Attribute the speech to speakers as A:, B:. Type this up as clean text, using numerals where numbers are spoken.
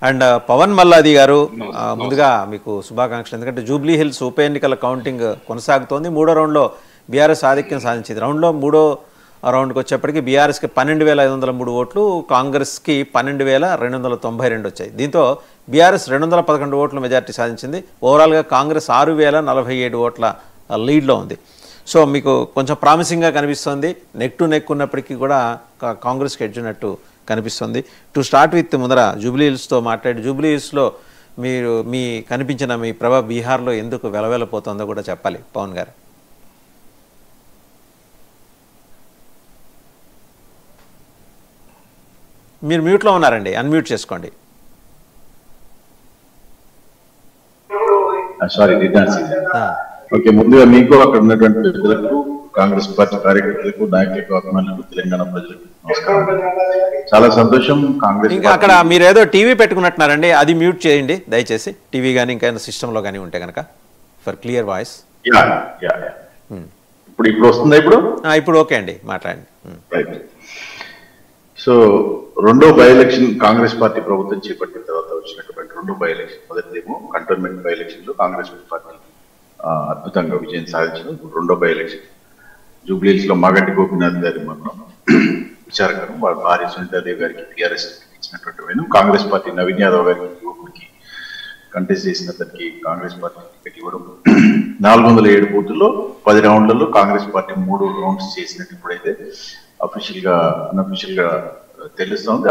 A: And Pawan Malladi గారు ముందుగా మీకు శుభాకాంక్షలు. ఎందుకంటే జూబ్లీ హిల్స్ ఉప ఎన్నికల కౌంటింగ్ కొనసాగుతోంది. మూడో రౌండ్లో బీఆర్ఎస్ ఆధిక్యం సాధించింది. మూడో రౌండ్కి వచ్చేప్పటికి బీఆర్ఎస్కి 12,503 ఓట్లు, కాంగ్రెస్కి 12,292 వచ్చాయి. దీంతో బీఆర్ఎస్ 211 ఓట్ల మెజార్టీ సాధించింది. ఓవరాల్గా కాంగ్రెస్ 6,047 ఓట్ల లీడ్లో ఉంది. సో మీకు కొంచెం ప్రామిసింగ్గా కనిపిస్తుంది. నెక్ టు నెక్ ఉన్నప్పటికీ కూడా కాంగ్రెస్కి ఎడ్జినట్టు కనిపిస్తుంది. టు స్టార్ట్ విత్ ముందర జూబ్లీ హిల్స్తో మాట్లాడి, జూబ్లీ హిల్స్లో మీరు కనిపించిన మీ ప్రభ బీహార్లో ఎందుకు వెలవెలపోతుందో కూడా చెప్పాలి పవన్ గారు. మీరు మ్యూట్లో ఉన్నారండి, అన్మ్యూట్ చేసుకోండి.
B: Sorry, okay. ముందుగా మీకు అక్కడ ఉన్నటువంటి పెద్దలకు, కాంగ్రెస్ పార్టీ కార్యకర్తలకు, నాయకులకు, అభిమానులకు, తెలంగాణ ప్రజలకు నమస్కారం. చాలా సంతోషం. కాంగ్రెస్
A: ఇంకా అక్కడ మీరు ఏదో టీవీ పెట్టుకున్నట్టున్నారండి, అది మ్యూట్ చేయండి దయచేసి. టీవీ కానీ ఇంకా సిస్టంలో కానీ ఉంటే కనుక ఫర్ క్లియర్ వాయిస్.
B: ఇప్పుడు వస్తుందా?
A: ఇప్పుడు ఓకే అండి, మాట్లాడండి.
B: సో రెండో బై ఎలక్షన్ కాంగ్రెస్ పార్టీ ప్రభుత్వం చేపట్టిన తర్వాత వచ్చినటువంటి రెండో బై ఎలక్షన్, మొదటిదేమో కంటోన్మెంట్ బై ఎలక్షన్ లో కాంగ్రెస్ పార్టీ అద్భుతంగా విజయం సాధించిన రెండో బై ఎలక్షన్ జూబ్లీ హిల్స్ లో మాగంటి గోపీనాథ్ గారి మరణం విచారకరం. వారి భార్య సునీతాదేవి గారికి టీఆర్ఎస్ ఇచ్చినటువంటి వేణు, కాంగ్రెస్ పార్టీ నవీన్ యాదవ్ గారికి యువకుడికి కంటెస్ట్ చేసిన అతనికి కాంగ్రెస్ పార్టీ టికెట్ ఇవ్వడం, 407 బూతుల్లో 10 రౌండ్లలో కాంగ్రెస్ పార్టీ 3 రౌండ్స్ చేసినట్టు ఇప్పుడైతే అఫీషియల్ గా అన్అఫీషియల్ గా తెలుస్తోంది.